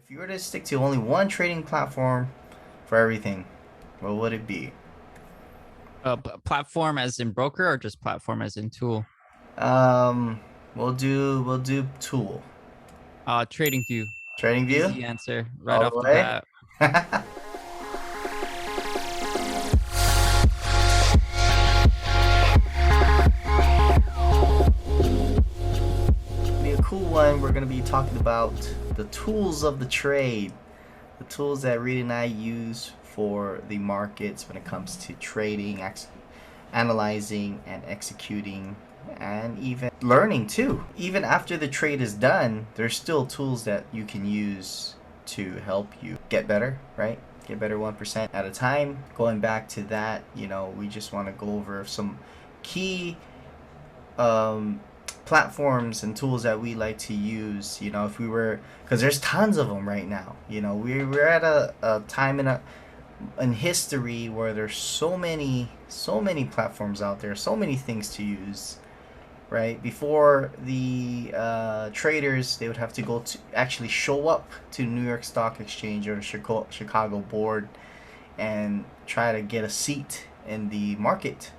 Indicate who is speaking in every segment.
Speaker 1: If you were to stick to only one trading platform for everything, what would it be?
Speaker 2: Platform as in broker or just platform as in tool?
Speaker 1: Um, we'll do Tool.
Speaker 2: Tradingview.
Speaker 1: Tradingview,
Speaker 2: Easy answer right
Speaker 1: all
Speaker 2: off
Speaker 1: the
Speaker 2: the
Speaker 1: way.
Speaker 2: bat.
Speaker 1: Be a cool one. We're gonna be talking about the tools of the trade, the tools that Reed and I use for the markets when it comes to trading, analyzing, and executing, and even learning too. Even after the trade is done, there's still tools that you can use to help you get better, right? Get better 1% at a time. Going back to that, we just want to go over some key um, platforms and tools that we like to use. If we were, because there's tons of them right now. We're at a time in history where there's so many platforms out there, so many things to use, right? Before the traders, they would have to go to actually show up to New York Stock Exchange or Chicago board and try to get a seat in the market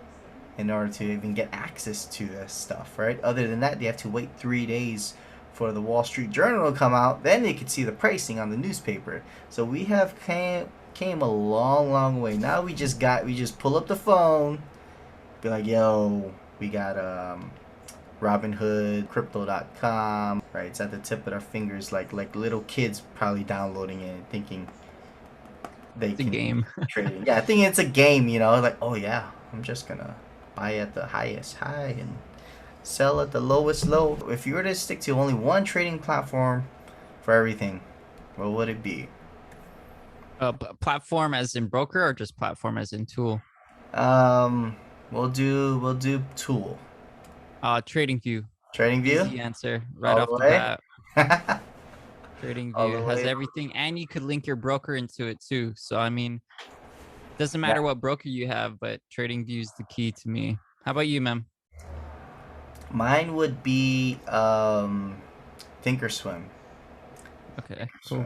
Speaker 1: in order to even get access to this stuff, right? Other than that, they have to wait 3 days for the Wall Street Journal to come out. Then they could see the pricing on the newspaper. So we have came a long way. Now we just pull up the phone, be like, yo, we got Robinhood, Crypto.com, right? It's at the tip of our fingers, like little kids probably downloading it and thinking they
Speaker 2: It's a
Speaker 1: can
Speaker 2: game.
Speaker 1: trade. Yeah, I think it's a game, like, oh yeah, I'm just gonna buy at the highest high and sell at the lowest low. If you were to stick to only one trading platform for everything, what would it be?
Speaker 2: Platform as in broker or just platform as in tool?
Speaker 1: Um, we'll do Tool.
Speaker 2: Tradingview.
Speaker 1: Tradingview,
Speaker 2: Easy answer right
Speaker 1: all
Speaker 2: off
Speaker 1: the
Speaker 2: the
Speaker 1: way.
Speaker 2: bat.
Speaker 1: All the
Speaker 2: Tradingview has
Speaker 1: way.
Speaker 2: everything, and you could link your broker into it too. So I mean, doesn't
Speaker 1: Yeah.
Speaker 2: matter what broker you have, but Tradingview is the key to me. How about you, ma'am?
Speaker 1: Mine would be Thinkorswim.
Speaker 2: Okay,
Speaker 1: Thinkorswim.
Speaker 2: cool.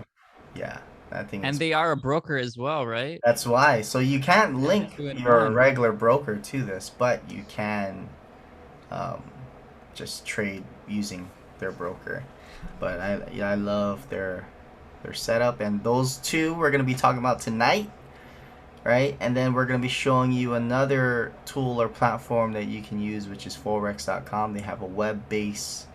Speaker 1: Yeah, I think
Speaker 2: And
Speaker 1: it's
Speaker 2: they are a broker as well, right?
Speaker 1: that's why. So you can't
Speaker 2: Yeah,
Speaker 1: link
Speaker 2: two in
Speaker 1: your
Speaker 2: one.
Speaker 1: regular broker to this, but you can um, just trade using their broker. But I love their setup, and those two we're gonna be talking about tonight, right? And then we're gonna be showing you another tool or platform that you can use, which is Forex.com. They have a web-based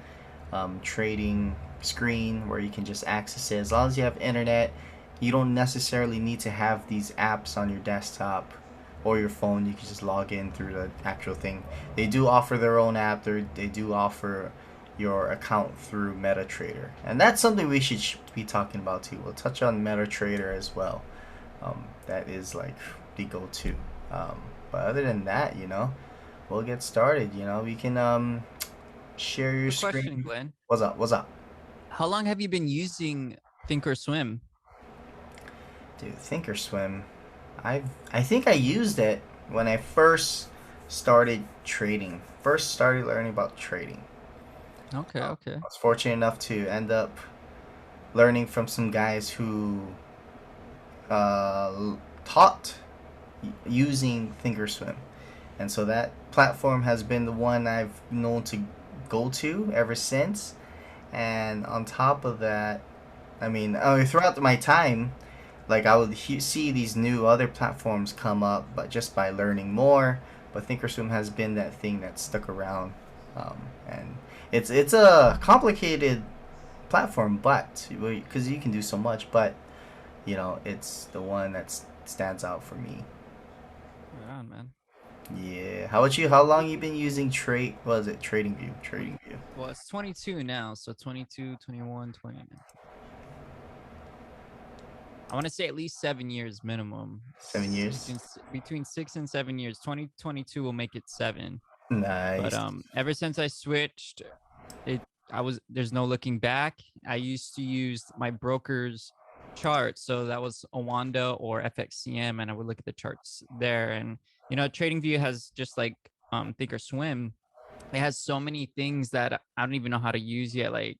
Speaker 1: trading screen where you can just access it as long as you have internet. You don't necessarily need to have these apps on your desktop or your phone. You can just log in through the actual thing. They do offer their own app. They do offer your account through MetaTrader, and that's something we should be talking about too. We'll touch on MetaTrader as well. That is like the go-to. But other than that, we'll get started. We can share your
Speaker 2: Quick question,
Speaker 1: screen.
Speaker 2: Glenn.
Speaker 1: What's up? What's up?
Speaker 2: How long have you been using Thinkorswim?
Speaker 1: Dude, Thinkorswim. I think I used it when I first started trading. First started learning about trading.
Speaker 2: Okay, okay.
Speaker 1: I was fortunate enough to end up learning from some guys who taught using Thinkorswim. And so that platform has been the one I've known to go to ever since. And on top of that, I mean, throughout my time, like I would see these new other platforms come up, but just by learning more. But Thinkorswim has been that thing that stuck around, and it's a complicated platform, but because you can do so much, but it's the one that stands out for me.
Speaker 2: Right on, man.
Speaker 1: Yeah. How about you? How long you been using trade? Was it TradingView? TradingView.
Speaker 2: Well, it's 22 now, so 22, 21, 20. I want to say at least 7 years minimum.
Speaker 1: 7 years.
Speaker 2: Between 6 and 7 years. 2022 will make it 7. But
Speaker 1: Nice.
Speaker 2: ever since I switched, it I was there's no looking back. I used to use my broker's chart, so that was Owanda or FXCM, and I would look at the charts there. And TradingView has just like Thinkorswim. It has so many things that I don't even know how to use yet, like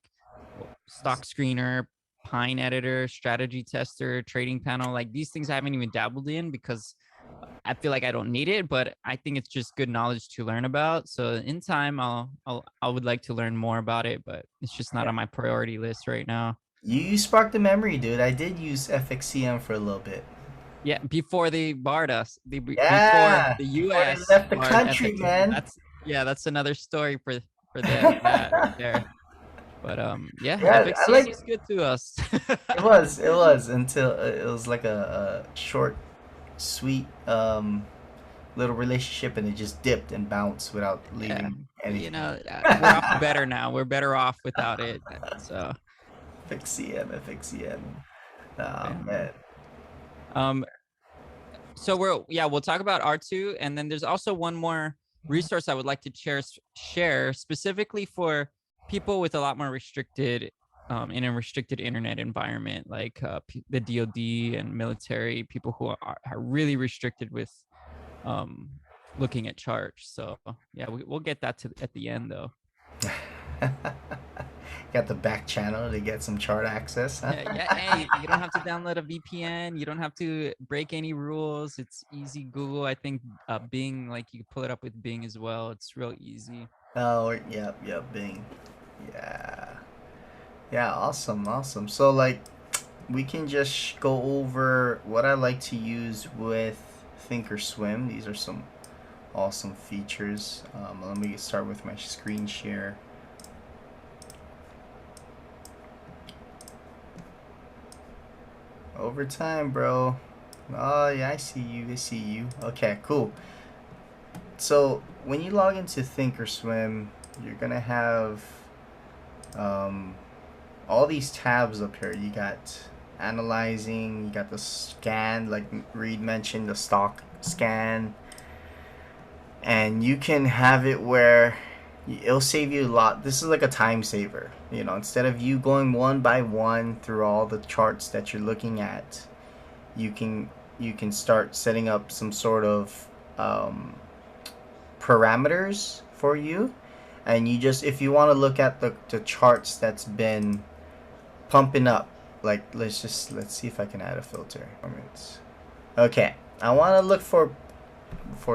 Speaker 2: stock screener, Pine editor, strategy tester, trading panel. Like these things I haven't even dabbled in because I feel like I don't need it, but I think it's just good knowledge to learn about. So in time, I would like to learn more about it, but it's just not
Speaker 1: Yeah.
Speaker 2: on my priority list right now.
Speaker 1: You sparked the memory, dude. I did use FXCM for a little bit.
Speaker 2: Yeah, before they barred us, before
Speaker 1: Yeah,
Speaker 2: the
Speaker 1: before they
Speaker 2: U.S.
Speaker 1: left the
Speaker 2: barred
Speaker 1: country,
Speaker 2: FX.
Speaker 1: man.
Speaker 2: That's another story for that right there. But yeah,
Speaker 1: Yeah, I
Speaker 2: FXCM
Speaker 1: like.
Speaker 2: was good to us.
Speaker 1: It was until it was like a short, sweet little relationship, and it just dipped and bounced without
Speaker 2: Yeah,
Speaker 1: leaving
Speaker 2: but you
Speaker 1: anything.
Speaker 2: know, we're off better now. We're better off without it. So
Speaker 1: FXCM, FXCM. Oh
Speaker 2: yeah, man.
Speaker 1: man.
Speaker 2: Um, so we'll talk about R2, and then there's also one more resource I would like to share specifically for people with a lot more restricted in a restricted internet environment, like the DoD and military people who are really restricted with um looking at charts. So yeah, we'll get that to at the end though.
Speaker 1: Got the back channel to get some chart access. Huh?
Speaker 2: Yeah, yeah. Hey, you don't have to download a VPN. You don't have to break any rules. It's easy. Google, I think, Bing, like you can pull it up with Bing as well. It's real easy.
Speaker 1: Oh, yep, yep, Bing. Yeah. Yeah, awesome, awesome. So, like, we can just go over what I like to use with Thinkorswim. These are some awesome features. Let me start with my screen share. Over time, bro. Oh, yeah, I see you. I see you. Okay, cool. So, when you log into Thinkorswim, you're going to have um, all these tabs up here. You got analyzing, you got the scan, like Reed mentioned, the stock scan, and you can have it where it'll save you a lot. This is like a time saver, you know, instead of you going one by one through all the charts that you're looking at, you can start setting up some sort of parameters for you, and you just, if you want to look at the charts that's been pumping up, like let's see if I can add a filter. Okay, I want to look for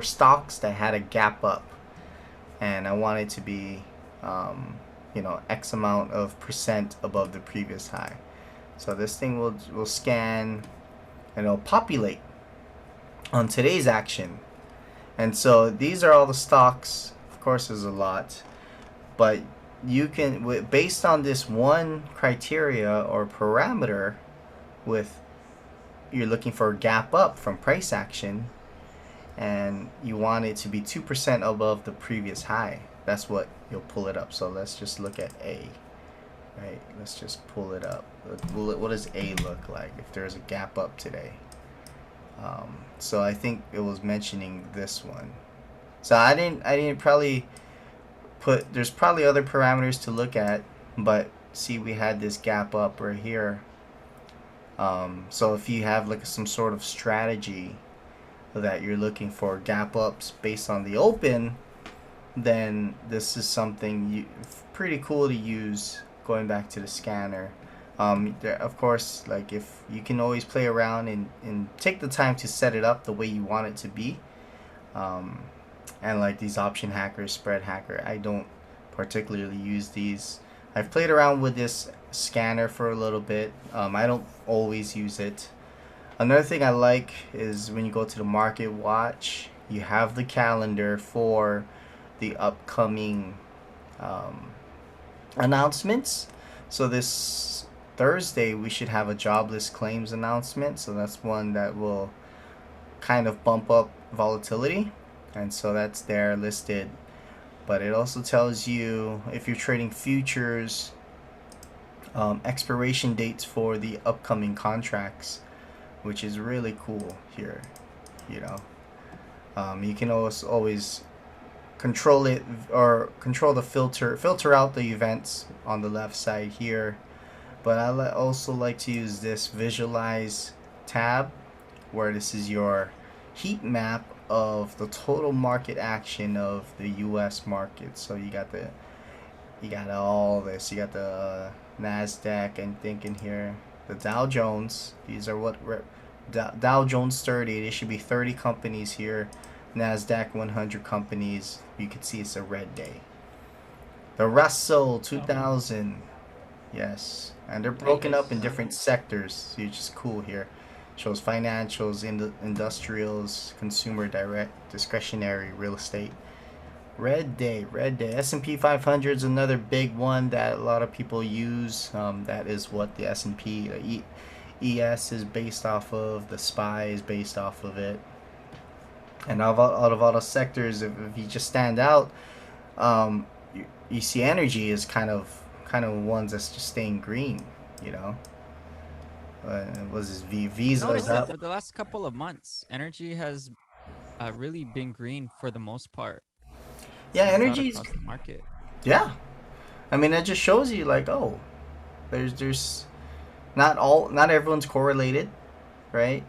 Speaker 1: stocks that had a gap up, and I want it to be X amount of percent above the previous high. So this thing will scan and it'll populate on today's action. And so these are all the stocks. Of course, there's a lot, but you can, based on this one criteria or parameter, with you're looking for a gap up from price action, and you want it to be 2% above the previous high. That's what you'll pull it up. So let's just look at A. Right, let's just pull it up. What does A look like if there's a gap up today? So I think it was mentioning this one. So I didn't probably put, there's probably other parameters to look at, but see, we had this gap up right here. So if you have like some sort of strategy that you're looking for gap ups based on the open, then this is something pretty cool to use. Going back to the scanner, of course, like, if you can always play around and take the time to set it up the way you want it to be. And like these option hackers, spread hacker, I don't particularly use these. I've played around with this scanner for a little bit. I don't always use it. Another thing I like is when you go to the Marketwatch, you have the calendar for the upcoming announcements. So this Thursday we should have a jobless claims announcement. So that's one that will kind of bump up volatility, and so that's there listed. But it also tells you, if you're trading futures, expiration dates for the upcoming contracts, which is really cool here. You know, you can always control it, or control the filter out the events on the left side here. But I also like to use this visualize tab, where this is your heat map of the total market action of the US market. So you got all this, you got the NASDAQ, I'm thinking here. The Dow Jones. These are what Dow Jones 30. There should be 30 companies here. NASDAQ 100 companies. You can see it's a red day. The Russell 2000. Yes. And they're broken up in different sectors, which is cool here. Shows financials, industrials, consumer direct, discretionary, real estate. Red day, red day. S&P 500 is another big one that a lot of people use. That is what the S&P ES is based off of. The SPY is based off of it. And out of all the sectors, if you just stand out, you see energy is kind of ones that's just staying green. You know, was this Visa
Speaker 2: Notice
Speaker 1: up?
Speaker 2: that the last couple of months, energy has really been green for the most part.
Speaker 1: Yeah,
Speaker 2: Stands out
Speaker 1: energy's,
Speaker 2: across the market.
Speaker 1: yeah. I mean, that just shows you like, oh, there's not everyone's correlated, right?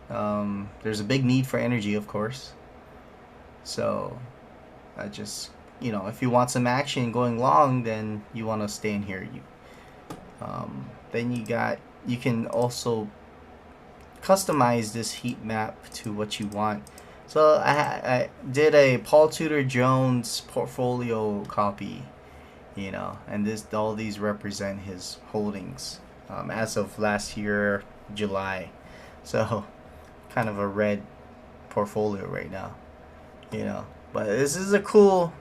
Speaker 1: There's a big need for energy, of course. So I just, if you want some action going long, then you want to stay in here. Then you can also customize this heat map to what you want. So I did a Paul Tudor Jones portfolio copy, and all these represent his holdings as of last year, July. So kind of a red portfolio right now, But this is a cool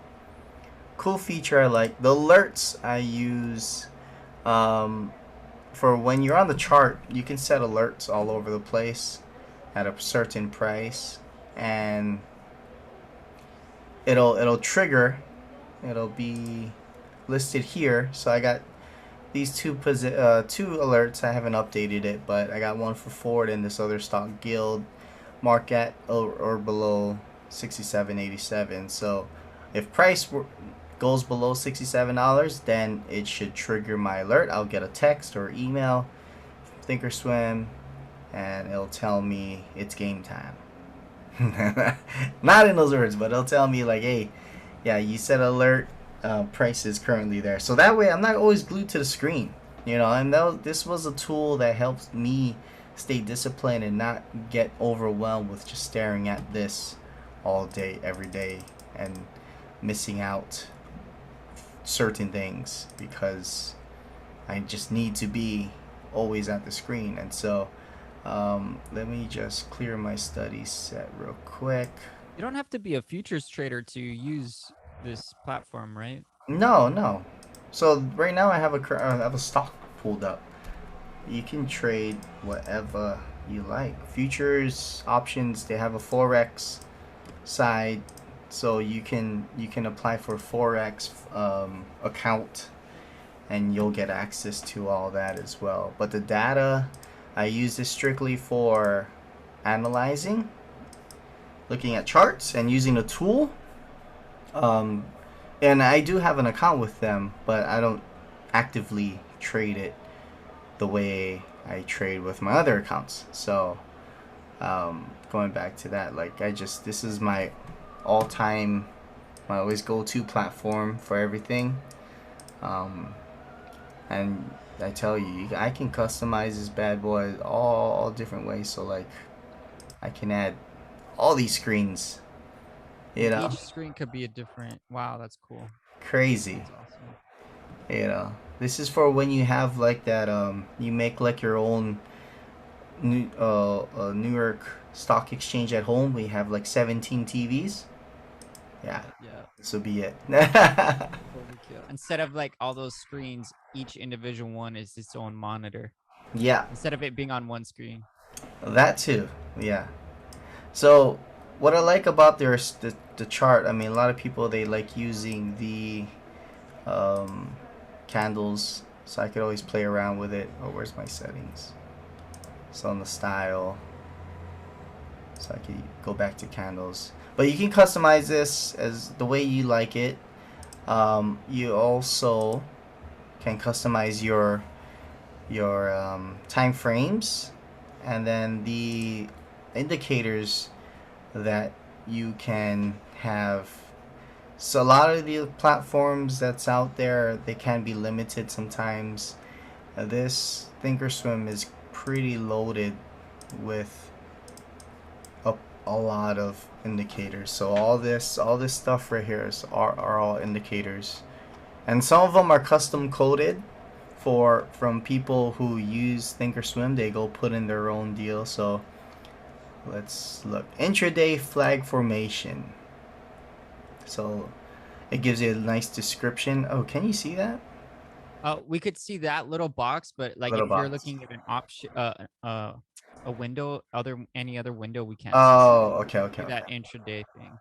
Speaker 1: feature I like. The alerts I use for when you're on the chart, you can set alerts all over the place at a certain price, and it'll trigger. It'll be listed here. So I got these two alerts. I haven't updated it, but I got one for Ford and this other stock, Guild, mark at or below 67.87. So if price goes below $67, then it should trigger my alert. I'll get a text or email from Thinkorswim, and it'll tell me it's game time. Not in those words, but it'll tell me like, hey, yeah, you set alert, price is currently there. So that way I'm not always glued to the screen, and this was a tool that helps me stay disciplined and not get overwhelmed with just staring at this all day, every day, and missing out certain things because I just need to be always at the screen. And so let me just clear my study set real quick.
Speaker 2: You don't have to be a futures trader to use this platform, right?
Speaker 1: No. So right now I have a stock pulled up. You can trade whatever you like. Futures, options, they have a forex side, so you can apply for forex account, and you'll get access to all that as well. But the data, I use this strictly for analyzing, looking at charts, and using a tool. And I do have an account with them, but I don't actively trade it the way I trade with my other accounts. So going back to that, like this is my all-time, my always go-to platform for everything. And I tell you, I can customize this bad boy all different ways. So like I can add all these screens,
Speaker 2: Each screen could be a different. Wow, that's cool.
Speaker 1: crazy.
Speaker 2: That's awesome.
Speaker 1: This is for when you have like that you make like your own New York Stock Exchange at home. We have like 17 TVs. Yeah, this will be it.
Speaker 2: Instead of like all those screens, each individual one is its own monitor.
Speaker 1: Yeah,
Speaker 2: Instead of it being on one screen.
Speaker 1: that too. Yeah. So what I like about the chart, I mean, a lot of people, they like using the candles, so I could always play around with it. Oh, where's my settings? So on the style, so I could go back to candles. But you can customize this as the way you like it. You also can customize your time frames, and then the indicators that you can have. So a lot of the platforms that's out there, they can be limited sometimes, This Thinkorswim is pretty loaded with a, a lot of indicators. So all this stuff right here are all indicators, and some of them are custom coded from people who use Thinkorswim. They go put in their own deal. So let's look. Intraday flag formation. So it gives you a nice description. Oh, can you see that?
Speaker 2: We could see that little box, but like
Speaker 1: Little
Speaker 2: if you're
Speaker 1: box.
Speaker 2: looking at an option, a window, any other window, we can't see that.
Speaker 1: Oh, okay, okay,
Speaker 2: See that
Speaker 1: okay.
Speaker 2: intraday thing.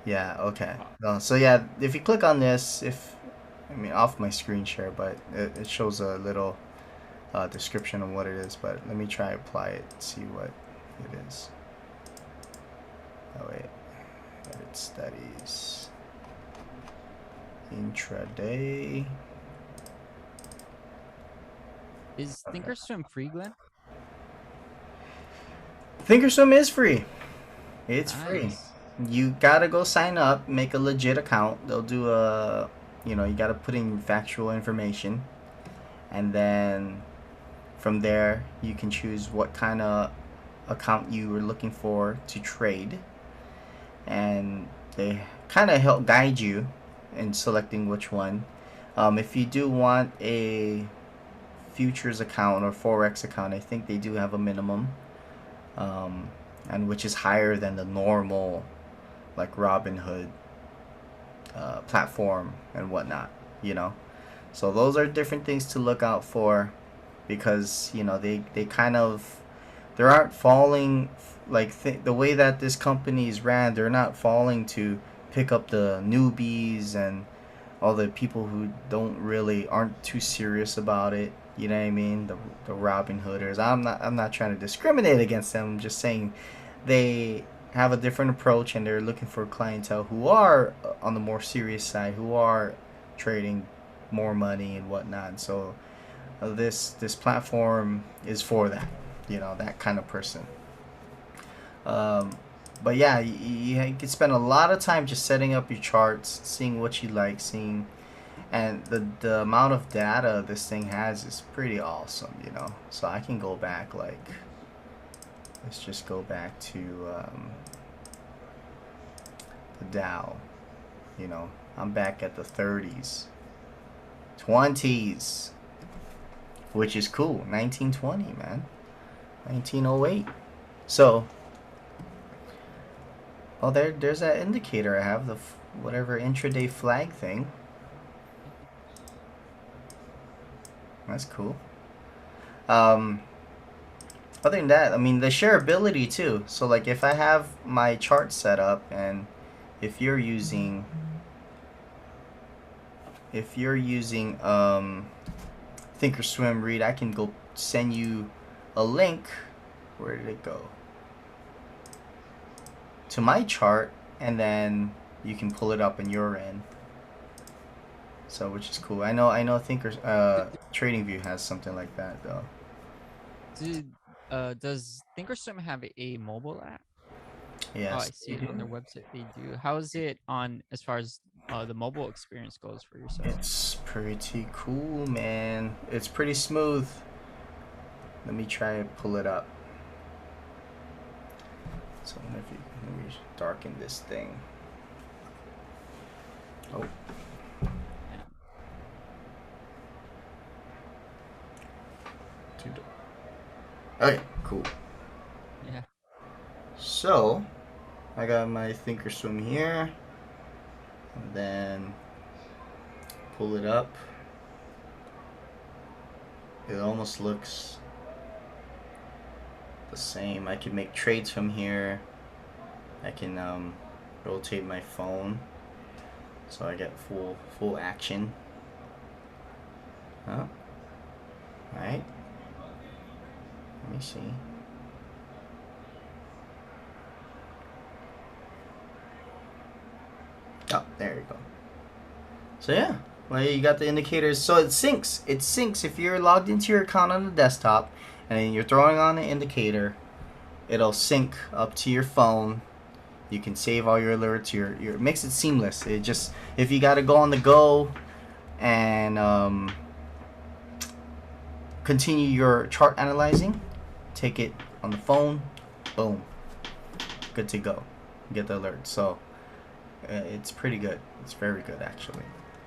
Speaker 1: Yeah, okay.
Speaker 2: Uh,
Speaker 1: So yeah, if you click on this, I mean off my screen share, but it shows a little description of what it is. But let me try apply it, see what it is. Oh wait, edit studies, intraday.
Speaker 2: Is Thinkorswim free, Glenn?
Speaker 1: Thinkorswim is free. It's free.
Speaker 2: Nice.
Speaker 1: You gotta go sign up, make a legit account. They'll do you gotta put in factual information, and then from there you can choose what kind of account you are looking for to trade, and they kind of help guide you in selecting which one. If you do want a futures account or forex account, I think they do have a minimum, um, and which is higher than the normal like Robinhood platform and whatnot. You know, so those are different things to look out for, because they kind of, they aren't falling like the way that this company is ran. They're not falling to pick up the newbies and all the people who aren't too serious about it. You know what I mean? The Robin Hooders. I'm not trying to discriminate against them. I'm just saying they have a different approach, and they're looking for clientele who are on the more serious side, who are trading more money and whatnot. So this platform is for that, that kind of person. Um, but yeah, you can spend a lot of time just setting up your charts, seeing what you like, seeing, and the amount of data this thing has is pretty awesome. So I can go back, like, let's just go back to the Dow. I'm back at the 30s, 20s, which is cool. 1920, man. 1908. So, oh, there's that indicator I have, the whatever intraday flag thing. That's cool. Other than that, I mean, the shareability too. So like if I have my chart set up, and if you're using Thinkorswim Read, I can go send you a link. Where did it go? To my chart, and then you can pull it up in your end. So, which is cool. I know Tradingview has something like that though.
Speaker 2: Does Thinkorswim have a mobile app? Oh, I
Speaker 1: Yes,
Speaker 2: see
Speaker 1: they
Speaker 2: it on
Speaker 1: do.
Speaker 2: their website. They do. How is it on as far as the mobile experience goes for yourself?
Speaker 1: It's pretty cool, man. It's pretty smooth. Let me try and pull it up. So let me darken this thing. Oh.
Speaker 2: Yeah.
Speaker 1: Okay, cool.
Speaker 2: Yeah.
Speaker 1: So, I got my Thinkorswim here, and then pull it up. It almost looks the same. I can make trades from here. I can rotate my phone, so I get full action. Huh? All right. Let me see. Oh, there you go. So yeah, well, you got the indicators. So it syncs. It syncs if you're logged into your account on the desktop, and you're throwing on an indicator. It'll sync up to your phone. You can save all your alerts. Your it makes it seamless. It just, if you got to go on the go, and continue your chart analyzing, take it on the phone, boom, good to go. Get the alert. So it's pretty good. It's very good actually.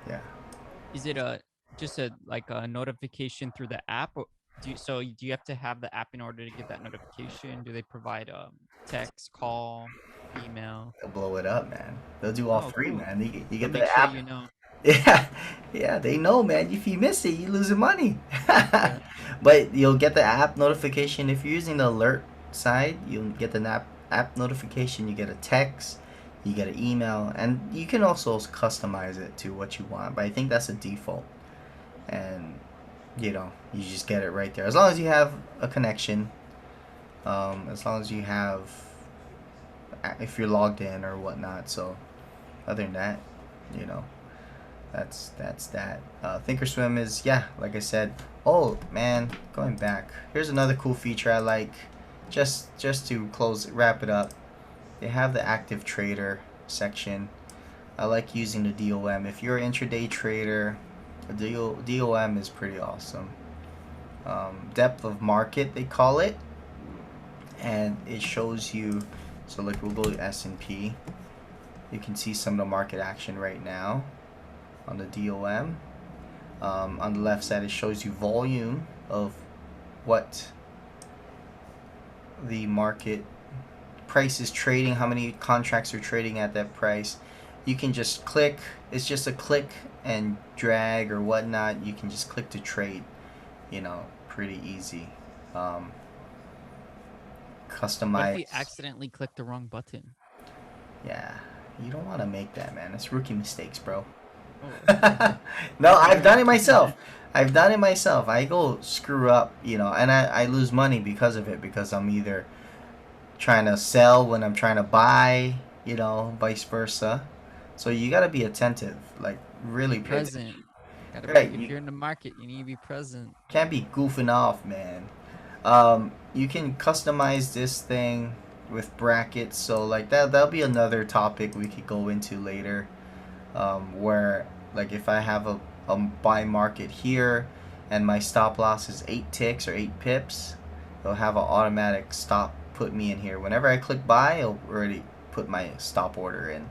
Speaker 1: Yeah.
Speaker 2: Is it just a like a notification through the app, or do you have to have the app in order to get that notification? Do they provide text, call, email?
Speaker 1: They'll blow it up, man. They'll do all
Speaker 2: Oh,
Speaker 1: three,
Speaker 2: cool.
Speaker 1: man. You
Speaker 2: They'll
Speaker 1: get
Speaker 2: make
Speaker 1: the
Speaker 2: sure
Speaker 1: app.
Speaker 2: you know.
Speaker 1: Yeah, yeah, they know, man. If you miss it, you losing money.
Speaker 2: Yeah.
Speaker 1: But you'll get the app notification if you're using the alert side. You'll get the app notification. You get a text, you get an email, and you can also customize it to what you want. But I think that's a default, and you just get it right there. As long as you have a connection, as long as you have, if you're logged in or whatnot. So other than that, you know. That's that. Thinkorswim is, yeah, like I said. Oh man, going back. Here's another cool feature I like. Just to wrap it up. They have the active trader section. I like using the DOM. If you're an intraday trader, the DOM is pretty awesome. Depth of market they call it, and it shows you. So like we'll go to S&P. You can see some of the market action right now on the DOM. On the left side, it shows you volume of what the market price is trading, how many contracts are trading at that price. You can just click, it's just a click and drag or whatnot. You can just click to trade, pretty easy.
Speaker 2: What if you
Speaker 1: Customize.
Speaker 2: accidentally click the wrong button?
Speaker 1: Yeah, you don't want to make that, man. That's rookie mistakes, bro.
Speaker 2: Oh,
Speaker 1: No,
Speaker 2: okay.
Speaker 1: I've done it myself. I've done it myself. I go screw up, and I lose money because of it, because I'm either trying to sell when I'm trying to buy, vice versa. So you got to be attentive, like
Speaker 2: Be
Speaker 1: really pay
Speaker 2: present.
Speaker 1: attention.
Speaker 2: Gotta be.
Speaker 1: Right,
Speaker 2: If
Speaker 1: you
Speaker 2: you're in the market, you need to be present.
Speaker 1: can't be goofing off, man. You can customize this thing with brackets, so like that'll be another topic we could go into later. Where like if I have a buy market here and my stop loss is 8 ticks or 8 pips, it'll have an automatic stop put me in here. Whenever I click buy, it'll already put my stop order in,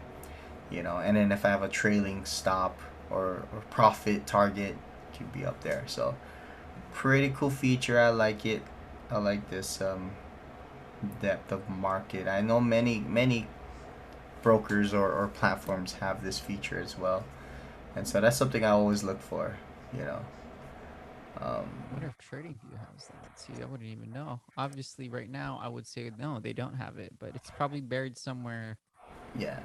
Speaker 1: and then if I have a trailing stop or profit target, it can be up there. So pretty cool feature. I like it. I like this depth of market. I know many brokers or platforms have this feature as well. And so that's something I always look for, you know. Um,
Speaker 2: I wonder if TradingView has that. See, I wouldn't even know. Obviously, right now, I would say no, they don't have it, but it's probably buried somewhere.
Speaker 1: yeah.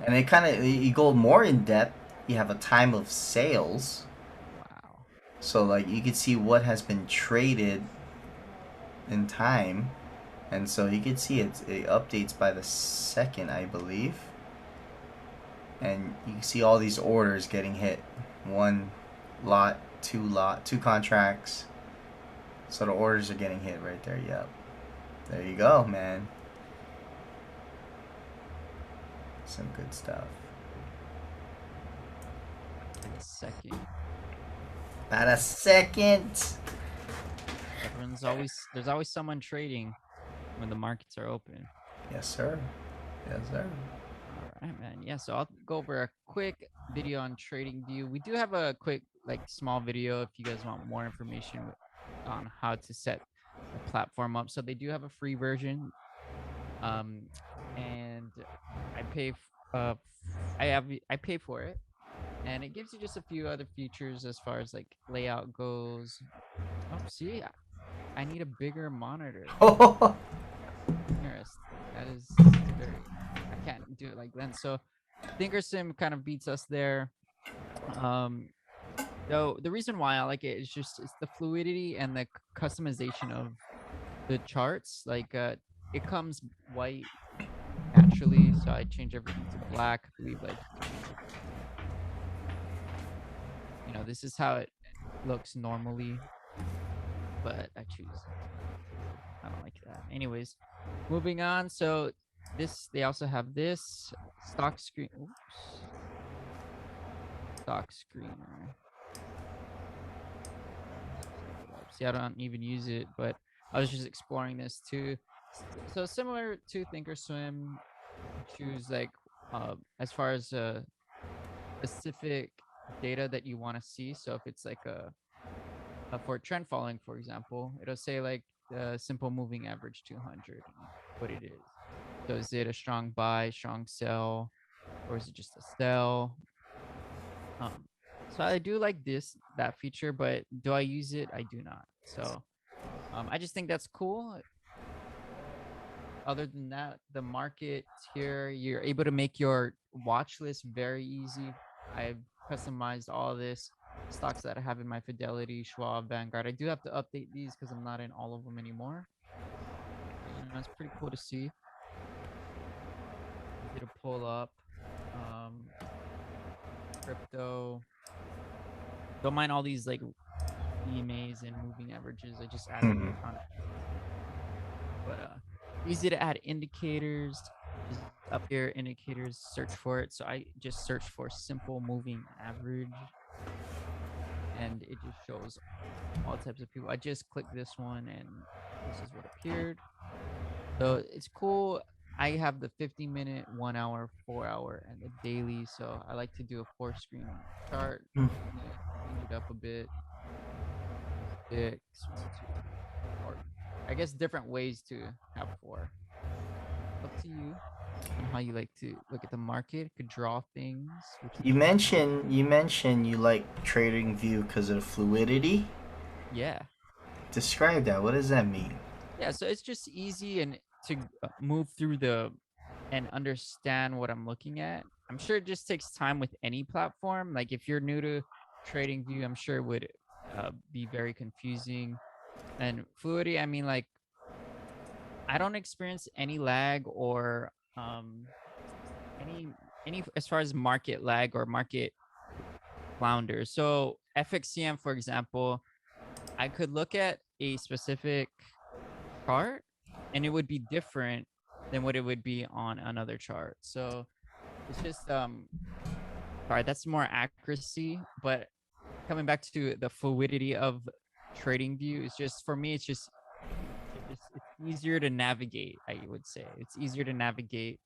Speaker 1: And it kind of, you go more in depth, you have a time of sales.
Speaker 2: Wow.
Speaker 1: So, like, you can see what has been traded in time. And so you can see it updates by the second, I believe. And you can see all these orders getting hit. One lot, two contracts. So the orders are getting hit right there. Yep. There you go, man. Some good stuff.
Speaker 2: In a second.
Speaker 1: Not a second.
Speaker 2: There's always someone trading when the markets are open.
Speaker 1: Yes, sir. Yes, sir.
Speaker 2: All right, man. Yeah, so I'll go over a quick video on TradingView. We do have a quick, like, small video if you guys want more information on how to set the platform up. So they do have a free version, and I pay. I pay for it, and it gives you just a few other features as far as like layout goes. Oh, see, I need a bigger monitor. Interesting. That is very. I can't do it like that. So Thinkorswim kind of beats us there. Um, though the reason why I like it is just it's the fluidity and the customization of the charts. Like it comes white naturally, so I change everything to black. I believe like this is how it looks normally, but I choose I don't like that. Anyways, moving on. So they also have this stock screen. Oops. Stock screener. See, I don't even use it, but I was just exploring this too. So similar to Thinkorswim, you can choose like as far as specific data that you want to see. So if it's like for trend following, for example, it'll say like the simple moving average 200 and what it is. So is it a strong buy, strong sell, or is it just a sell? Um, so I do like that feature, but do I use it? I do not. So I just think that's cool. Other than that, the market here, you're able to make your watch list very easy. I've customized all this stocks that I have in my Fidelity, Schwab, Vanguard. I do have to update these because I'm not in all of them anymore. But, it's pretty cool to see. Easy to pull up. Um, Crypto. Don't mind all these like EMAs and moving averages. I just added a
Speaker 1: Mhm.
Speaker 2: ton of these. But easy to add indicators. Just up here, indicators, search for it. So I just searched for simple moving average and it just shows all types of people. I just clicked this one and this is what appeared. So it's cool. I have the 50-minute, 1 hour, 4 hour, and the daily. So I like to do a 4 screen chart.
Speaker 1: Mm.
Speaker 2: I'm gonna change it up a bit. 6, 1, 2, 3, 4. I guess different ways to have four. Up to you on how you like to look at the market. Could draw things, which
Speaker 1: You
Speaker 2: is really cool.
Speaker 1: mentioned you like Tradingview because of the fluidity.
Speaker 2: Yeah.
Speaker 1: Describe that. What does that mean?
Speaker 2: Yeah, so it's just easy and to move through the and understand what I'm looking at. I'm sure it just takes time with any platform. Like if you're new to TradingView, I'm sure it would be very confusing. And fluidity, I mean, like I don't experience any lag or any as far as market lag or market flounder. So FXCM, for example, I could look at a specific chart and it would be different than what it would be on another chart. So it's just sorry, that's more accuracy, but coming back to the fluidity of TradingView, it's just for me, it's easier to navigate, I would say. It's easier to navigate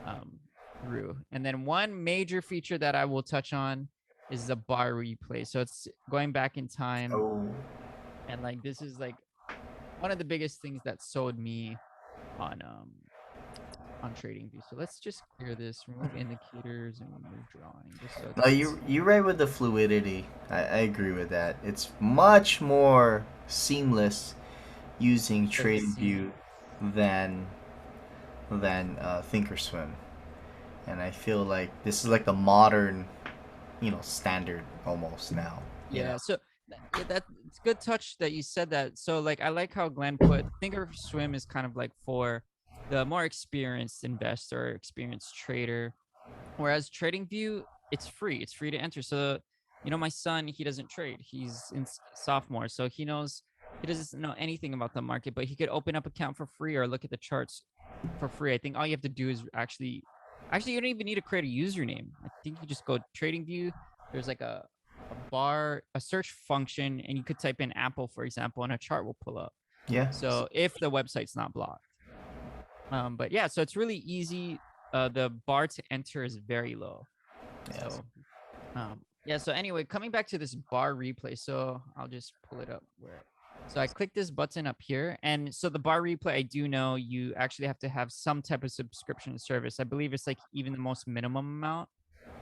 Speaker 2: um through. And then one major feature that I will touch on is the bar replay. So it's going back in time
Speaker 1: Oh,
Speaker 2: and like this is like one of the biggest things that sold me on TradingView. So let's just clear this, remove indicators and remove drawing just so
Speaker 1: no,
Speaker 2: it's
Speaker 1: you right with the fluidity. I agree with that. It's much more seamless using
Speaker 2: so
Speaker 1: TradingView
Speaker 2: seamless.
Speaker 1: than Thinkorswim, and I feel like this is like the modern, standard almost now.
Speaker 2: Yeah, so yeah, that it's good touch that you said that. So like I like how Glenn put Thinkorswim is kind of like for the more experienced investor, experienced trader. Whereas TradingView, it's free. It's free to enter. So, my son, he doesn't trade. He's in sophomore, so he doesn't know anything about the market, but he could open up account for free or look at the charts for free. I think all you have to do is actually you don't even need to create a username. I think you just go TradingView. There's like a search function, and you could type in Apple, for example, and a chart will pull up.
Speaker 1: Yeah.
Speaker 2: So if the website's not blocked. But yeah, so it's really easy. The bar to enter is very low.
Speaker 1: Yes.
Speaker 2: So yeah, so anyway, coming back to this bar replay. So I'll just pull it up so I click this button up here. And so the bar replay, I do know you actually have to have some type of subscription service. I believe it's like even the most minimum amount.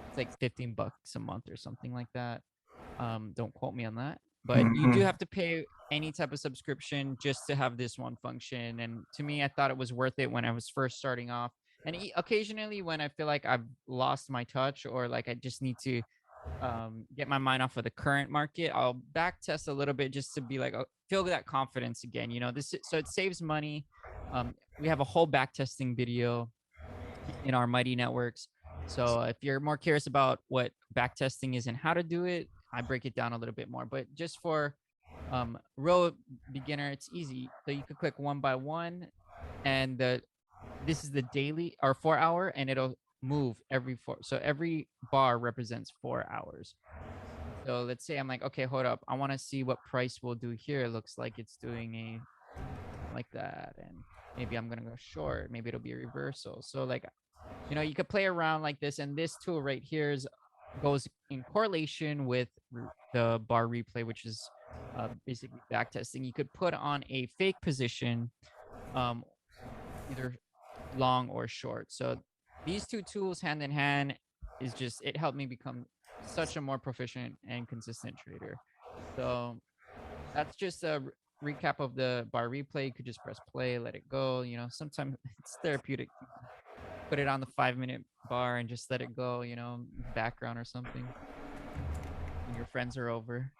Speaker 2: It's like $15 a month or something like that. Don't quote me on that, but you do
Speaker 1: Hmm.
Speaker 2: have to pay any type of subscription just to have this one function. And to me, I thought it was worth it when I was first starting off. And occasionally, when I feel like I've lost my touch or like I just need to get my mind off of the current market, I'll back test a little bit just to be like feel that confidence again. So it saves money. We have a whole back testing video in our Mighty Networks. So if you're more curious about what backtesting is and how to do it, I break it down a little bit more. But just for real beginner, it's easy. So you could click one by one, and this is the daily or 4 hour, and it'll move every four. So every bar represents 4 hours. So let's say I'm like, okay, hold up, I want to see what price will do here. It looks like it's doing a like that, and maybe I'm gonna go short. Maybe it'll be a reversal. So like, you could play around like this, and this tool right here goes in correlation with the bar replay, which is basically back testing. You could put on a fake position, um, either long or short. So these two tools hand in hand is just, it helped me become such a more proficient and consistent trader. So that's just a recap of the bar replay. You could just press play, let it go. Sometimes it's therapeutic. Put it on the 5-minute bar and just let it go, background or something when your friends are over.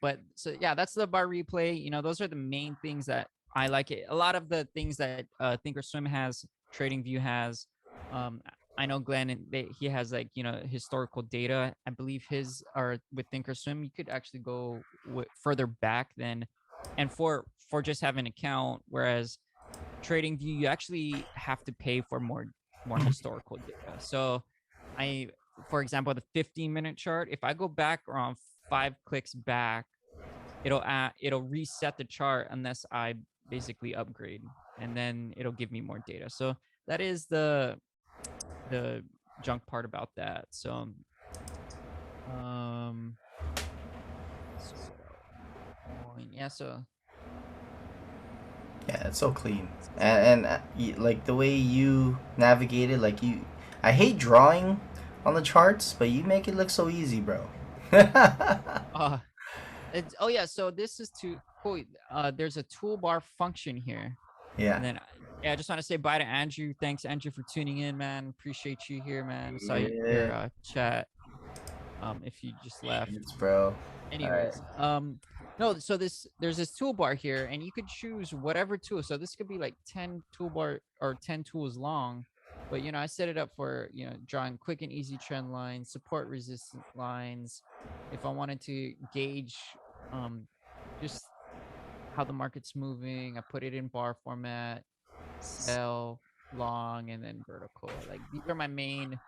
Speaker 2: But so yeah, that's the bar replay. Those are the main things that I like. It. A lot of the things that Thinkorswim has, TradingView has. Um, I know Glenn, and he has like historical data. I believe his are with Thinkorswim. You could actually go further back than, and for just having an account. Whereas TradingView, you actually have to pay for more historical data. So I, for example, the 15-minute chart, if I go back around 5 clicks back, it'll reset the chart unless I basically upgrade, and then it'll give me more data. So that is the junk part about that. So let's just go point. Yeah, so
Speaker 1: Yeah, it's so clean, and like the way you navigate it, like I hate drawing on the charts, but you make it look so easy, bro.
Speaker 2: uh oh yeah, so this is too cool. There's a toolbar function here.
Speaker 1: Yeah.
Speaker 2: And then, yeah, I just want to say bye to Andrew. Thanks, Andrew, for tuning in, man. Appreciate you here, man. Saw your
Speaker 1: Yeah.
Speaker 2: chat. If you just left.
Speaker 1: Shoots, bro. All right.
Speaker 2: Anyways, no. So there's this toolbar here, and you could choose whatever tool. So this could be like 10 toolbar or 10 tools long. But I set it up for drawing quick and easy trend lines, support resistant lines. If I wanted to gauge um just how the market's moving, I put it in bar format, sell, long, and then vertical. Like these are my main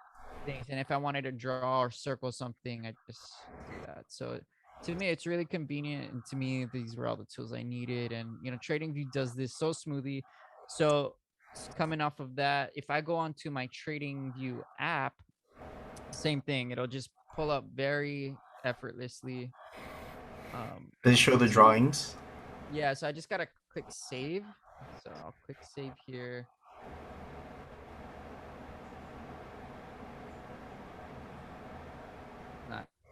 Speaker 2: things. And if I wanted to draw or circle something, I just do that. So to me, it's really convenient. And to me, these were all the tools I needed. And TradingView does this so smoothly. So coming off of that, if I go onto my TradingView app, same thing. It'll just pull up very effortlessly.
Speaker 1: Does it show the drawings?
Speaker 2: Yeah, so I just gotta click save. So I'll click save here.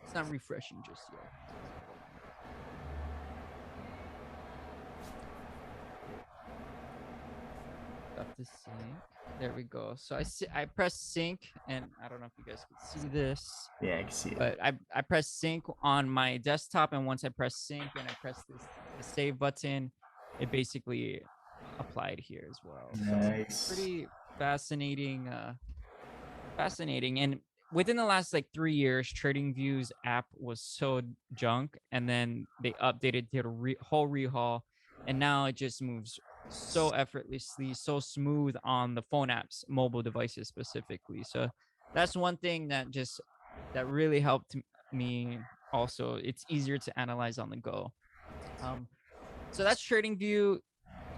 Speaker 2: It's not refreshing just yet. Hold on. About to sync. There we go. So I press sync, and I don't know if you guys can see this,
Speaker 1: Yeah, I can see it.
Speaker 2: but I press sync on my desktop, and once I press sync and I press the save button, it basically applied here as well.
Speaker 1: Nice.
Speaker 2: So pretty fascinating. Fascinating. And within the last like 3 years, TradingView's app was so junk, and then they updated, did a whole rehaul, and now it just moves so effortlessly, so smooth on the phone apps, mobile devices specifically. So that's one thing that really helped me. Also, it's easier to analyze on the go. So that's TradingView.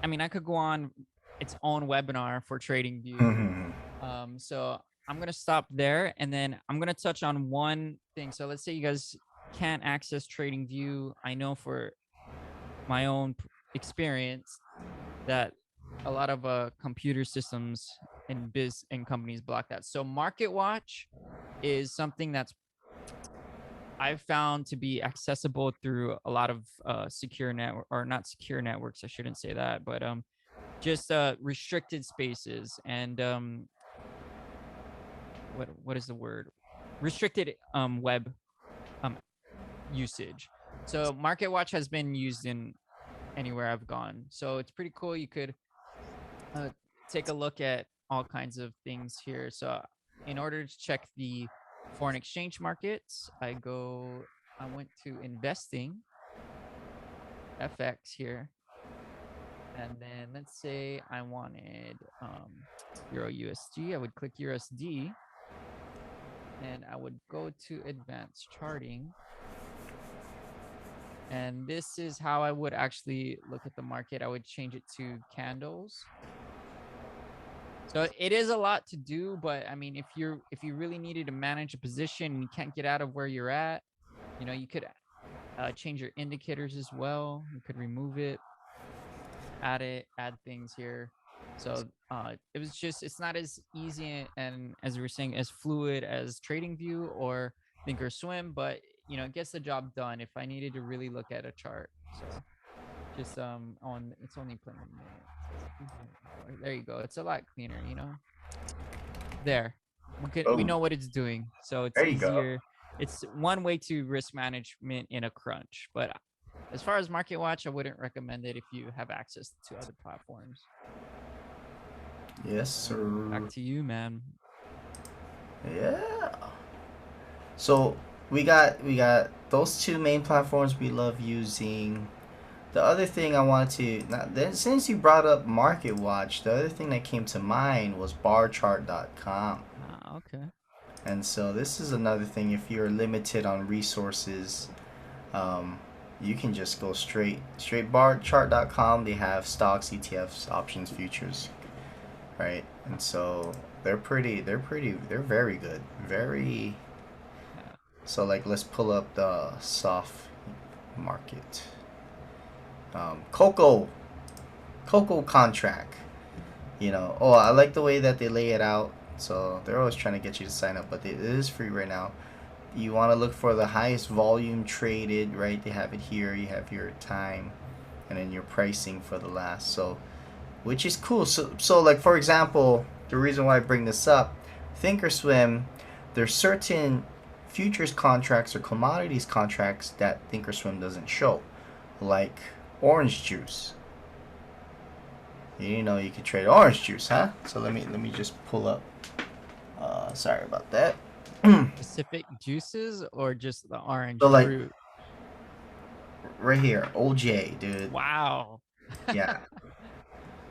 Speaker 2: I mean, I could go on its own webinar for TradingView. So I'm gonna stop there, and then I'm gonna touch on one thing. So let's say you guys can't access TradingView. I know for my own experience that a lot of computer systems and companies block that. So Marketwatch is something that's I've found to be accessible through a lot of secure network, or not secure networks. I shouldn't say that, but just restricted spaces, and what is the word? Restricted web usage. So Marketwatch has been used in anywhere I've gone. So it's pretty cool. You could uh, take a look at all kinds of things here. So in order to check the foreign exchange markets, I went to investing, FX here. And then let's say I wanted Euro USD. I would click USD. and I would go to advanced charting. And this is how I would actually look at the market. I would change it to candles. So it is a lot to do, but I mean, if you really needed to manage a position and you can't get out of where you're at, you could change your indicators as well. You could remove it, add things here. So it's not as easy and, as we were saying, as fluid as Tradingview or Thinkorswim, but it gets the job done if I needed to really look at a chart. So just on it's only playing a minute. There you go. It's a lot cleaner. There. We
Speaker 1: Oh,
Speaker 2: know what it's doing. So it's
Speaker 1: there you go.
Speaker 2: easier. It's one way to risk management in a crunch. But as far as Marketwatch, I wouldn't recommend it if you have access to other platforms.
Speaker 1: Yes, sir.
Speaker 2: Back to you, man.
Speaker 1: Yeah. So we got those two main platforms we love using. The other thing I wanted since you brought up MarketWatch, the other thing that came to mind was Barchart.com.
Speaker 2: Okay.
Speaker 1: And so this is another thing. If you're limited on resources, you can just go straight Barchart.com. They have stocks, ETFs, options, futures, right? And so they're very good. Very.
Speaker 2: Yeah.
Speaker 1: So like, let's pull up the soft market. Cocoa contract. Oh, I like the way that they lay it out. So they're always trying to get you to sign up, but it is free right now. You want to look for the highest volume traded, right? They have it here. You have your time, and then your pricing for the last. So, which is cool. So like, for example, the reason why I bring this up, Thinkorswim, there's certain futures contracts or commodities contracts that Thinkorswim doesn't show, like orange juice. You didn't know you could trade orange juice, huh? So let me just pull up. Sorry about that.
Speaker 2: Specific juices or just the orange
Speaker 1: So like
Speaker 2: fruit?
Speaker 1: right here, OJ, dude.
Speaker 2: Wow.
Speaker 1: Yeah,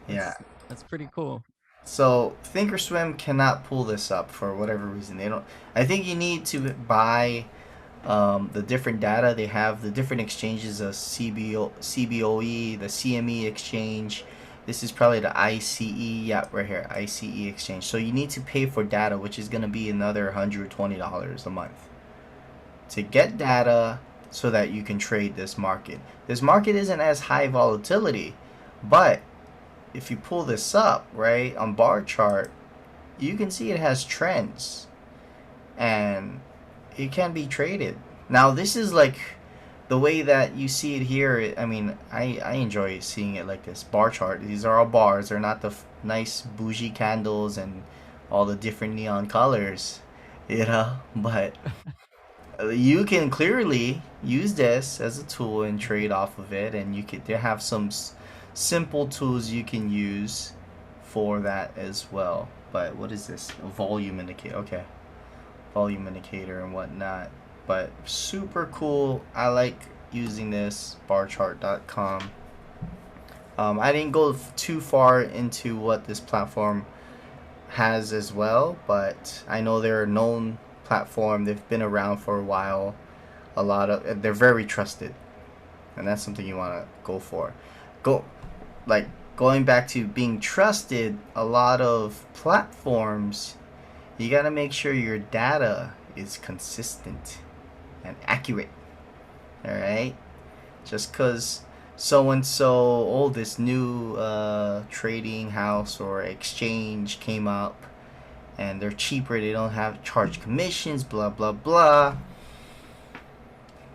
Speaker 1: yeah.
Speaker 2: That's pretty cool.
Speaker 1: So Thinkorswim cannot pull this up for whatever reason. They don't. I think you need to buy the different data. They have the different exchanges of CBOE, the CME exchange. This is probably the ICE. Yeah, right here, ICE exchange. So you need to pay for data, which is going to be another $120 a month to get data so that you can trade this market. This market isn't as high volatility, but if you pull this up, right, on bar chart, you can see it has trends and it can be traded. Now, this is like the way that you see it here. I mean, I enjoy seeing it like this. Bar chart. These are all bars. They're not the nice bougie candles and all the different neon colors, But you can clearly use this as a tool and trade off of it, and they have some simple tools you can use for that as well. But what is this? A volume indicator. Okay, volume indicator and whatnot. But super cool. I like using this barchart.com. I didn't go too far into what this platform has as well, but I know they're a known platform. They've been around for a while. They're very trusted, and that's something you want to go for. Going back to being trusted. A lot of platforms, you got to make sure your data is consistent and accurate. All right, just because so and so, this new trading house or exchange came up and they're cheaper, they don't have charge commissions, blah blah blah,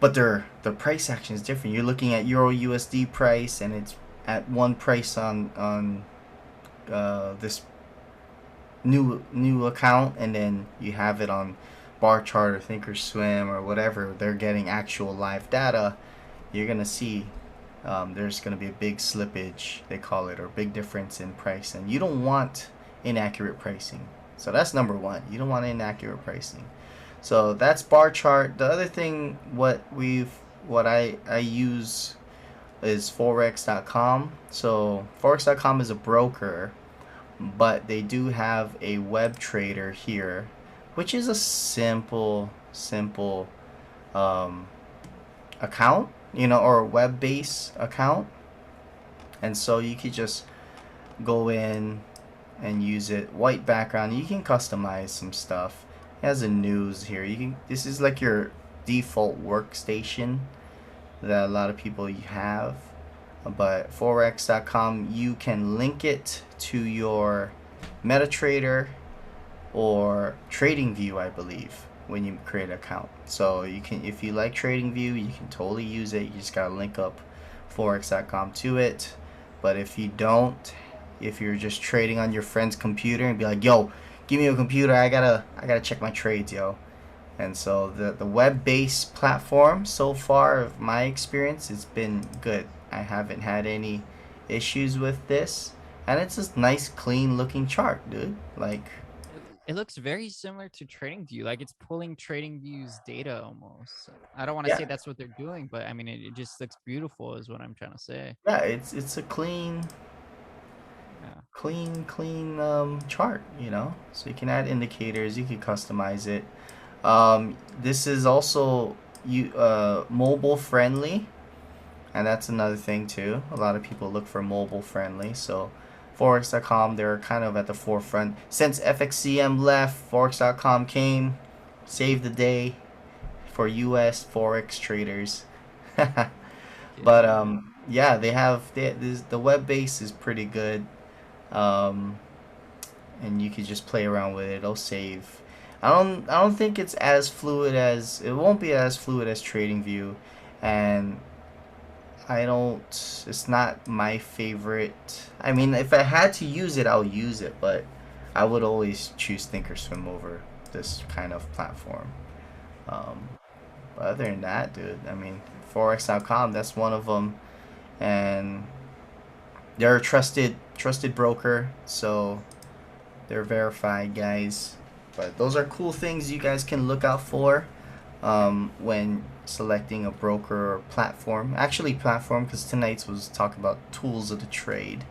Speaker 1: but their price action is different. You're looking at Euro USD price and it's at one price on this new account, and then you have it on Barchart or Thinkorswim or whatever. They're getting actual live data. You're gonna see there's gonna be a big slippage, they call it, or big difference in price, and you don't want inaccurate pricing. So that's number one. You don't want inaccurate pricing. So that's Barchart. The other thing, what I use is Forex.com. So Forex.com is a broker, but they do have a web trader here which is a simple um, account, or a web-based account. And so you could just go in and use it. White background. You can customize some stuff. It has a news here. This is like your default workstation that a lot of people have. But forex.com, you can link it to your MetaTrader or Tradingview, I believe, when you create an account. So you can, if you like Tradingview, you can totally use it. You just gotta link up forex.com to it. But if you don't, if you're just trading on your friend's computer and be like, yo, give me a computer, I gotta check my trades, yo. And so the web-based platform, so far of my experience, it's been good. I haven't had any issues with this, and it's a nice clean looking chart, dude. Like,
Speaker 2: It looks very similar to TradingView, like it's pulling TradingView's data almost. I don't want to say
Speaker 1: yeah,
Speaker 2: that's what they're doing, but I mean it just looks beautiful, is what I'm trying to say.
Speaker 1: yeah, it's a
Speaker 2: Yeah.
Speaker 1: clean chart, So you can add indicators, you can customize it. This is also mobile friendly, and that's another thing too. A lot of people look for mobile friendly, so Forex.com, they're kind of at the forefront. Since FXCM left, Forex.com came, saved the day for US Forex traders. But
Speaker 2: Yeah.
Speaker 1: yeah, the web base is pretty good. Um, and you could just play around with it. It'll save. I don't think it's as fluid as it won't be as fluid as TradingView, and I don't. It's not my favorite. I mean, if I had to use it, I'll use it, but I would always choose Thinkorswim over this kind of platform. Um, but other than that, dude, I mean, Forex.com, that's one of them, and they're a trusted broker, so they're verified, guys. But those are cool things you guys can look out for when selecting a broker or platform. Actually, platform, because tonight's was talking about tools of the trade.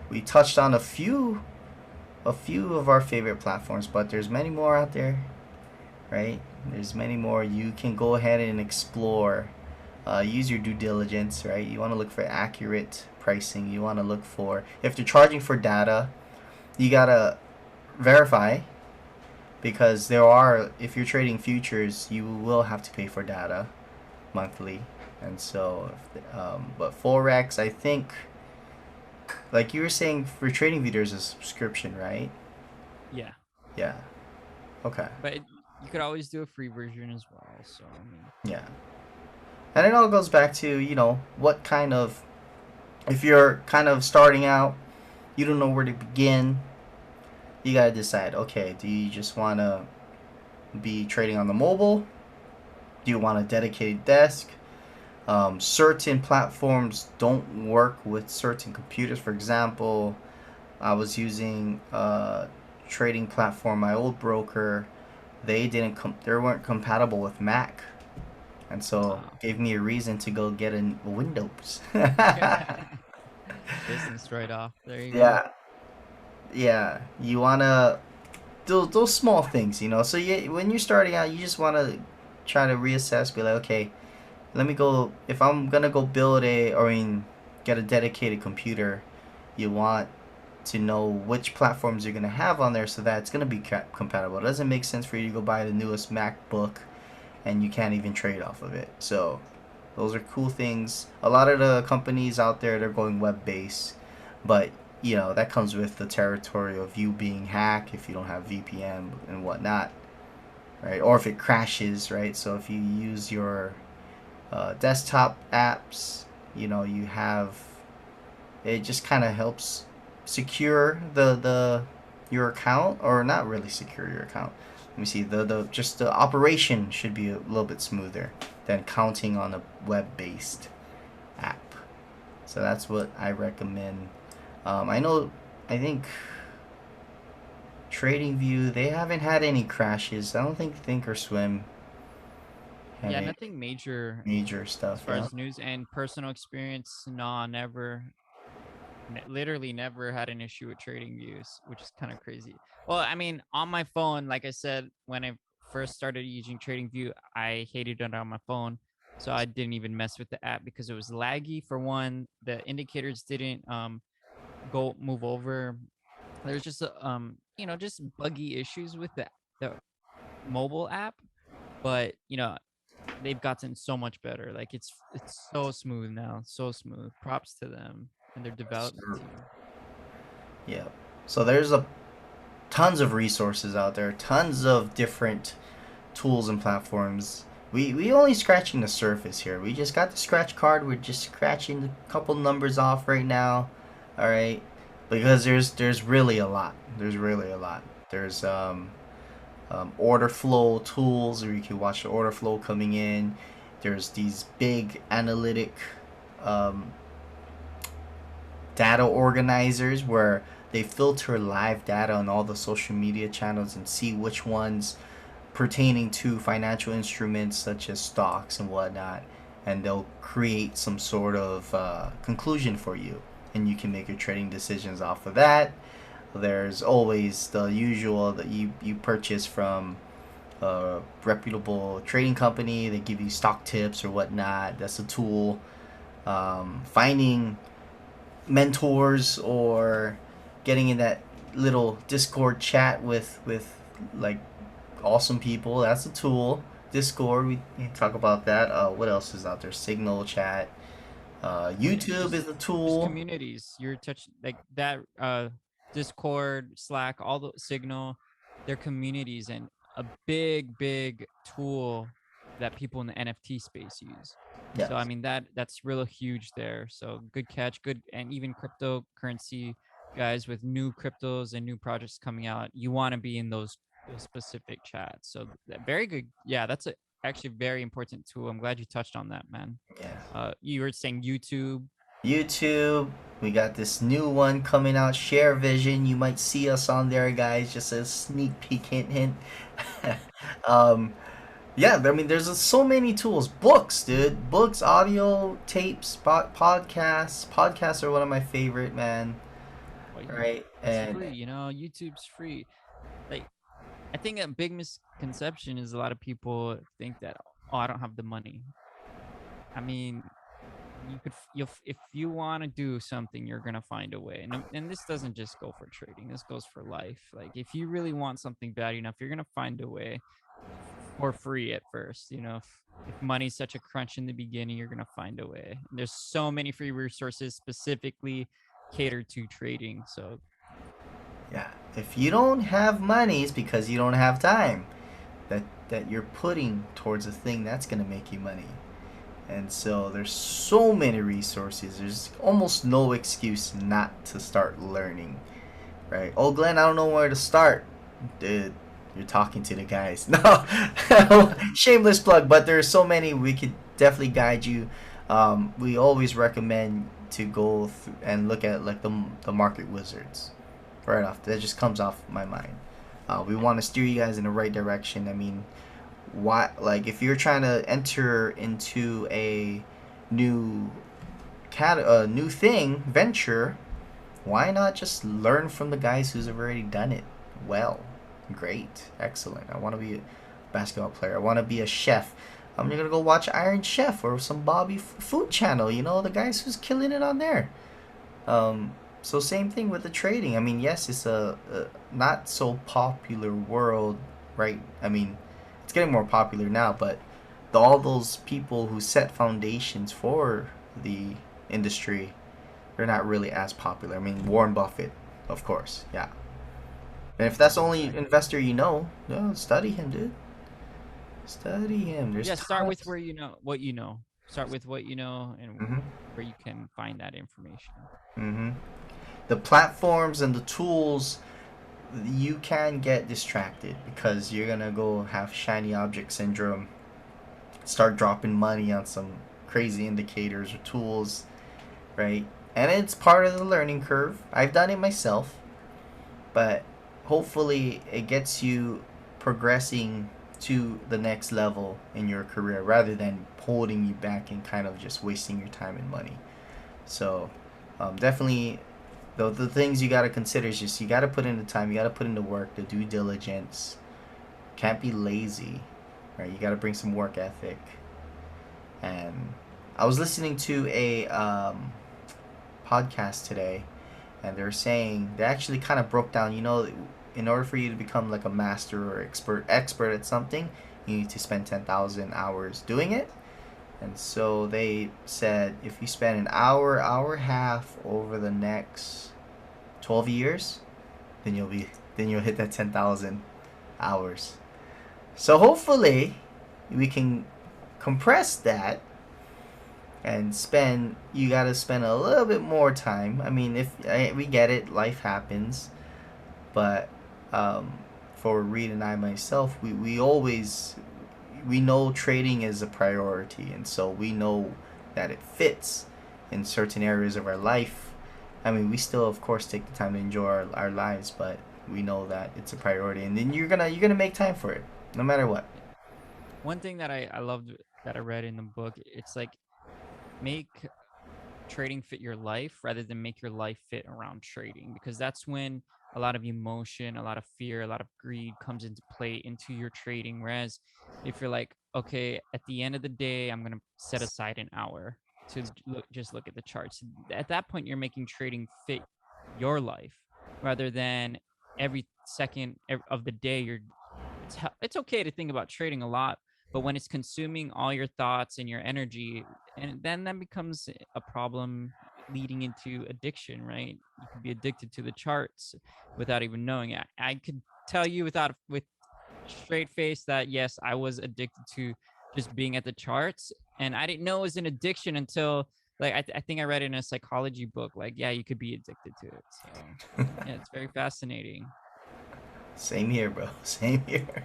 Speaker 1: We touched on a few of our favorite platforms, but there's many more out there, right? There's many more. You can go ahead and explore. Use your due diligence, right? You want to look for accurate pricing. You want to look for, if they're charging for data, you gotta verify, because if you're trading futures, you will have to pay for data monthly. And so but forex, I think, like you were saying, for TradingView there's a subscription, right?
Speaker 2: Yeah.
Speaker 1: Yeah. Okay.
Speaker 2: But you could always do a free version as well. So I mean,
Speaker 1: Yeah. And it all goes back to, what kind of, if you're kind of starting out, you don't know where to begin, you gotta decide, okay, do you just want to be trading on the mobile? Do you want a dedicated desk? Certain platforms don't work with certain computers. For example, I was using a trading platform, my old broker. They weren't compatible with Mac, and so
Speaker 2: wow.
Speaker 1: gave me a reason to go get a Windows.
Speaker 2: Business right off. There you go.
Speaker 1: Yeah, yeah. You wanna do those small things, So when you're starting out, you just wanna try to reassess, be like, okay, let me go. If I'm gonna go build get a dedicated computer, you want to know which platforms you're gonna have on there so that it's gonna be compatible. It doesn't make sense for you to go buy the newest MacBook and you can't even trade off of it. So those are cool things. A lot of the companies out there, they're going web based, but that comes with the territory of you being hacked if you don't have VPN and whatnot, right? Or if it crashes, right? So if you use your desktop apps, you have, it just kind of helps secure the your account, or not really secure your account. Let me see, the just the operation should be a little bit smoother than counting on a web-based app. So that's what I recommend. I think TradingView, they haven't had any crashes. I don't think Thinkorswim had
Speaker 2: Yeah,
Speaker 1: any
Speaker 2: nothing major
Speaker 1: major
Speaker 2: as
Speaker 1: stuff.
Speaker 2: far as news and personal experience. No, never. literally never had an issue with trading views, which is kind of crazy. Well, I mean, on my phone, like I said, when I first started using TradingView, I hated it on my phone. So I didn't even mess with the app because it was laggy for one. The indicators didn't go move over. There's just just buggy issues with the mobile app, but they've gotten so much better. Like it's so smooth now, so smooth. Props to them and their development
Speaker 1: So,
Speaker 2: team.
Speaker 1: yeah. So there's a tons of resources out there, tons of different tools and platforms. We only scratching the surface here. We just got the scratch card. We're just scratching a couple numbers off right now. All right, because there's really a lot. There's really a lot. There's order flow tools where you can watch the order flow coming in. There's these big analytic um, data organizers where they filter live data on all the social media channels and see which ones pertaining to financial instruments such as stocks and whatnot, and they'll create some sort of conclusion for you, and you can make your trading decisions off of that. There's always the usual that you purchase from a reputable trading company. They give you stock tips or whatnot. That's a tool. Finding mentors or getting in that little Discord chat with like awesome people. That's a tool. Discord, we talk about that. What else is out there? Signal chat.
Speaker 2: Yeah,
Speaker 1: YouTube is a
Speaker 2: just
Speaker 1: tool.
Speaker 2: communities. You're touch like that Discord, Slack, all the Signal, they're communities and a big tool that people in the NFT space use. So I
Speaker 1: Yes.
Speaker 2: mean that's real huge there. So good catch, good. And even cryptocurrency guys with new cryptos and new projects coming out, you want to be in those specific chats. So very good. Yeah, that's actually a very important tool. I'm glad you touched on that, man.
Speaker 1: Yes.
Speaker 2: You were saying YouTube.
Speaker 1: YouTube. We got this new one coming out, Share Vision. You might see us on there, guys. Just a sneak peek, hint, hint. um, yeah, I mean, there's so many tools. Books, dude. Books, audio, tapes, podcasts. Podcasts are one of my favorite, man.
Speaker 2: Well,
Speaker 1: Right?
Speaker 2: it's
Speaker 1: And
Speaker 2: free, YouTube's free. Like, I think a big misconception is a lot of people think that, oh, I don't have the money. I mean, if you want to do something, you're gonna find a way. And this doesn't just go for trading. This goes for life. Like, if you really want something bad enough, you're gonna find a way for free at first. If money's such a crunch in the beginning, you're gonna find a way. And there's so many free resources specifically catered to trading. So
Speaker 1: yeah, if you don't have money, it's because you don't have time that you're putting towards a thing that's gonna make you money. And so there's so many resources. There's almost no excuse not to start learning, right? Oh, Glenn, I don't know where to start. Dude, you're talking to the guys. No, shameless plug, but there's so many we could definitely guide you. We always recommend to go and look at like the market wizards. Right off, that just comes off my mind. We want to steer you guys in the right direction. I mean, why, like if you're trying to enter into a new new thing venture, why not just learn from the guys who's already done it well? Great, excellent. I want to be a basketball player. I want to be a chef. I'm gonna go watch Iron Chef or some Bobby Food Channel. The guys who's killing it on there. um so same thing with the trading. I mean, yes, it's a not so popular world, right? I mean, it's getting more popular now, but all those people who set foundations for the industry, they're not really as popular. I mean, Warren Buffett, of course, yeah. And if that's the only
Speaker 2: exactly.
Speaker 1: investor no, study him, dude. Study him. There's
Speaker 2: Yeah, start with
Speaker 1: tons.
Speaker 2: where you know what you know. Start with what you know and
Speaker 1: Mhm.
Speaker 2: where you can find that information.
Speaker 1: Mhm. The platforms and the tools, you can get distracted because you're gonna go have shiny object syndrome, start dropping money on some crazy indicators or tools, right? And it's part of the learning curve. I've done it myself, but hopefully it gets you progressing to the next level in your career rather than holding you back and kind of just wasting your time and money. So definitely the things you got to consider is just you got to put in the time, you got to put in the work, the due diligence. Can't be lazy, right? You got to bring some work ethic. And I was listening to a podcast today, and they're saying they actually kind of broke down. In order for you to become like a master or expert at something, you need to spend 10,000 hours doing it. And so they said if you spend an hour and a half over the next 12 years, then you'll hit that 10,000 hours. So hopefully we can compress that and you got to spend a little bit more time. I mean, we get it, life happens, but for Reed and I myself, we know trading is a priority, and so we know that it fits in certain areas of our life. I mean, we still of course take the time to enjoy our lives, but we know that it's a priority, and then you're gonna make time for it no matter what.
Speaker 2: One thing that I loved that I read in the book, it's like make trading fit your life rather than make your life fit around trading, because that's when a lot of emotion, a lot of fear, a lot of greed comes into play into your trading. Whereas if you're like, okay, at the end of the day, I'm going to set aside an hour to just look at the charts. At that point, you're making trading fit your life rather than every second of the day it's okay to think about trading a lot, but when it's consuming all your thoughts and your energy, and then that becomes a problem leading into addiction, right? You could be addicted to the charts without even knowing it. I could tell you with straight face that yes, I was addicted to just being at the charts, and I didn't know it was an addiction until like I think I read in a psychology book, like, yeah, you could be addicted to it. So yeah, it's very fascinating.
Speaker 1: Same here, bro. Same here.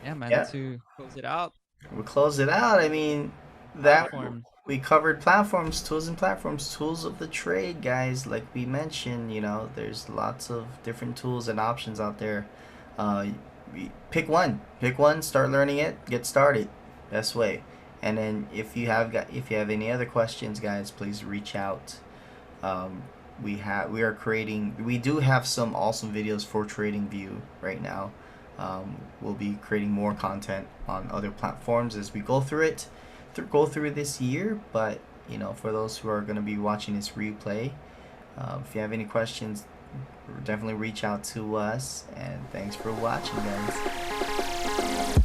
Speaker 2: Yeah, man,
Speaker 1: Yeah.
Speaker 2: to close it out,
Speaker 1: We'll close it out. I mean, that
Speaker 2: platforms.
Speaker 1: we covered platforms, tools and platforms, tools of the trade, guys. Like we mentioned, there's lots of different tools and options out there. Uh, pick one, start learning it, get started. Best way. And then if you have any other questions, guys, please reach out. Um, we do have some awesome videos for Tradingview right now. We'll be creating more content on other platforms as we go through this year. But for those who are going to be watching this replay, if you have any questions, definitely reach out to us. And thanks for watching, guys.